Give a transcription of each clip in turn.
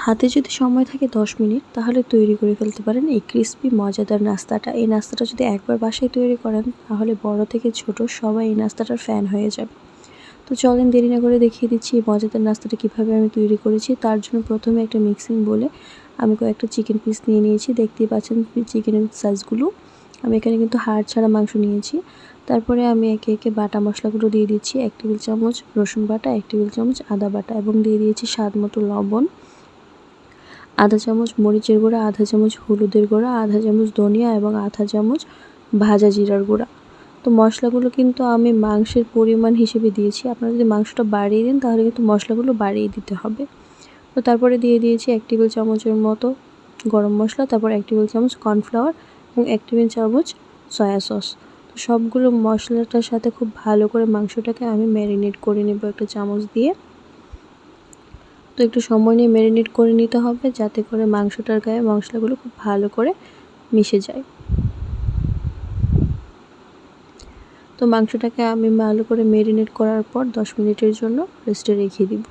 হাতে যদি সময় থাকে 10 মিনিট তাহলে তৈরি করে ফেলতে পারেন এই ক্রিস্পি মজাদার নাস্তাটা। এই নাস্তাটা যদি একবার বাসায় তৈরি করেন তাহলে বড় থেকে ছোট সবাই এই নাস্তাটার ফ্যান হয়ে যাবে। তো চলেন দেরি না করে দেখিয়ে দিচ্ছি এই মজাদার নাস্তাটা কীভাবে আমি তৈরি করেছি। তার জন্য প্রথমে একটা মিক্সিং বলে আমি কয়েকটা চিকেন পিস নিয়ে নিয়েছি। দেখতেই পাচ্ছেন চিকেনের সাইজগুলো। আমি এখানে কিন্তু হাড় ছাড়া মাংস নিয়েছি। তারপরে আমি একে একে বাটা মশলাগুলো দিয়ে দিচ্ছি। 1 টেবিল চামচ রসুন বাটা, 1 টেবিল চামচ আদা বাটা এবং দিয়ে দিয়েছি স্বাদ মতো লবণ, আধা চামচ মরিচের গুঁড়া, আধা চামচ হলুদের গুঁড়া, আধা চামচ ধনিয়া এবং আধা চামচ ভাজা জিরার গুঁড়া। তো মশলাগুলো কিন্তু আমি মাংসের পরিমাণ হিসেবে দিয়েছি। আপনারা যদি মাংসটা বাড়িয়ে দেন তাহলে কিন্তু মশলাগুলো বাড়িয়ে দিতে হবে। তো তারপরে দিয়ে দিয়েছি 1 টেবিল চামচের মতো গরম মশলা, তারপর 1 টেবিল চামচ কর্নফ্লাওয়ার এবং 1 টেবিল চামচ সয়া সস। তো সবগুলো মশলাটার সাথে খুব ভালো করে মাংসটাকে আমি ম্যারিনেট করে নেব একটা চামচ দিয়ে। তো একটু সময় নিয়ে ম্যারিনেট করে নিতে হবে যাতে করে মাংসটার গায়ে মশলাগুলো খুব ভালো করে মিশে যায়। তো মাংসটাকে আমি ভালো করে ম্যারিনেট করার পর 10 মিনিটের জন্য রেস্টে রেখে দিব।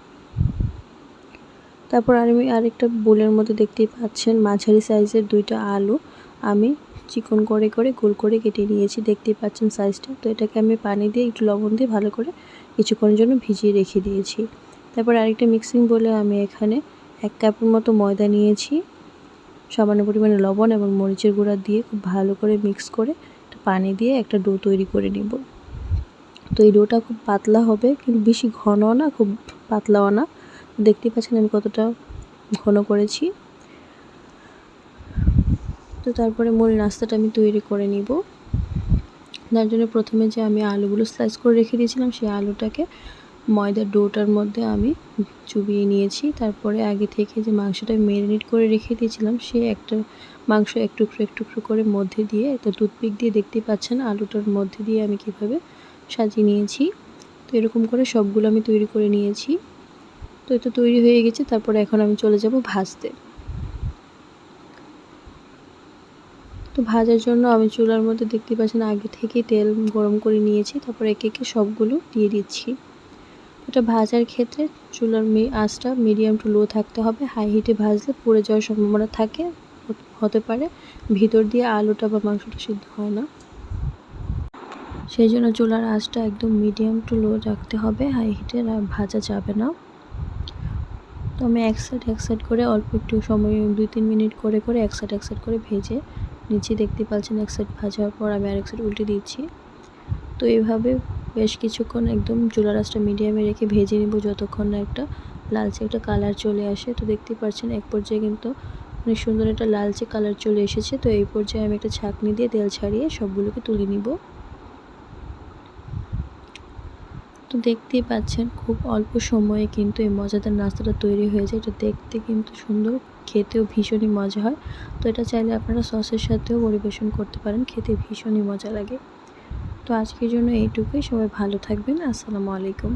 তারপর আমি আরেকটা বোলের মধ্যে দেখতেই পাচ্ছেন মাঝারি সাইজের 2টা আলু আমি চিকন করে গোল করে কেটে নিয়েছি। দেখতেই পাচ্ছেন সাইজটা। তো এটাকে আমি পানি দিয়ে একটু লবণ দিয়ে ভালো করে কিছুক্ষণের জন্য ভিজিয়ে রেখে দিয়েছি। তারপর আরেকটা মিক্সিং বলে আমি এখানে 1 কাপের মতো ময়দা নিয়েছি। সামান্য পরিমাণে লবণ এবং মরিচের গুঁড়া দিয়ে খুব ভালো করে মিক্স করে পানি দিয়ে একটা ডো তৈরি করে নিব। তো এই ডোটা খুব পাতলা হবে, কিন্তু বেশি ঘনও না খুব পাতলাও না। দেখতেই পাচ্ছেন আমি কতটা ঘন করেছি। তো তারপরে মূল নাস্তাটা আমি তৈরি করে নিব। তার জন্য প্রথমে যে আমি আলুগুলো স্লাইস করে রেখে দিয়েছিলাম সেই আলুটাকে ময়দার ডোটার মধ্যে আমি চুবিয়ে নিয়েছি। তারপরে আগে থেকে যে মাংসটা ম্যারিনেট করে রেখে দিয়েছিলাম সেই একটা মাংস একটু টুকরো করে মধ্যে দিয়ে একটা টুথপিক দিয়ে দেখতেই পাচ্ছেন আলুটার মধ্যে দিয়ে আমি কিভাবে সাজিয়ে নিয়েছি। তো এরকম করে সবগুলো আমি তৈরি করে নিয়েছি। তো এটা তৈরি হয়ে গেছে। তারপরে এখন আমি চলে যাব ভাজতে। তো ভাজার জন্য আমি চুলার মধ্যে দেখতেই পাচ্ছেন আগে থেকেই তেল গরম করে নিয়েছি। তারপর একে একে সবগুলো দিয়ে দিচ্ছি। এটা ভাজার ক্ষেত্রে চুলার আঁচটা মিডিয়াম টু লো থাকতে হবে। হাই হিটে ভাজলে পুড়ে যাওয়ার সম্ভাবনা হতে পারে। ভিতর দিয়ে আলুটা বা মাংসটা সিদ্ধ হয় না। সেই জন্য চুলার আঁচটা একদম মিডিয়াম টু লো রাখতে হবে। হাই হিটে ভাজা যাবে না। তো আমি এক সাইড করে অল্প একটু সময় 2-3 মিনিট করে এক সাইড করে ভেজে নিচে দেখতে পাচ্ছেন এক সাইড ভাজা হওয়ার পর আমি আরেক সাইড উল্টে দিচ্ছি। তো এইভাবে বেশ কিছুক্ষণ একদম চুলার আঁচটা মিডিয়ামে রেখে ভেজে নেব যতক্ষণ না একটা লালচে একটা কালার চলে আসে। তো দেখতেই পাচ্ছেন এক পর্যায়ে কিন্তু অনেক সুন্দর একটা লালচে কালার চলে এসেছে। তো এই পর্যায়ে আমি একটা ছাঁকনি দিয়ে তেল ছাড়িয়ে সবগুলোকে তুলে নিব। তো দেখতেই পাচ্ছেন খুব অল্প সময়ে কিন্তু এই মজাদার নাস্তাটা তৈরি হয়ে যায়। এটা দেখতে কিন্তু সুন্দর, খেতেও ভীষণই মজা হয়। তো এটা চাইলে আপনারা সসের সাথেও পরিবেশন করতে পারেন, খেতে ভীষণই মজা লাগে। তো আজকের জন্য এইটুকুই। সবাই ভালো থাকবেন। আসসালামু আলাইকুম।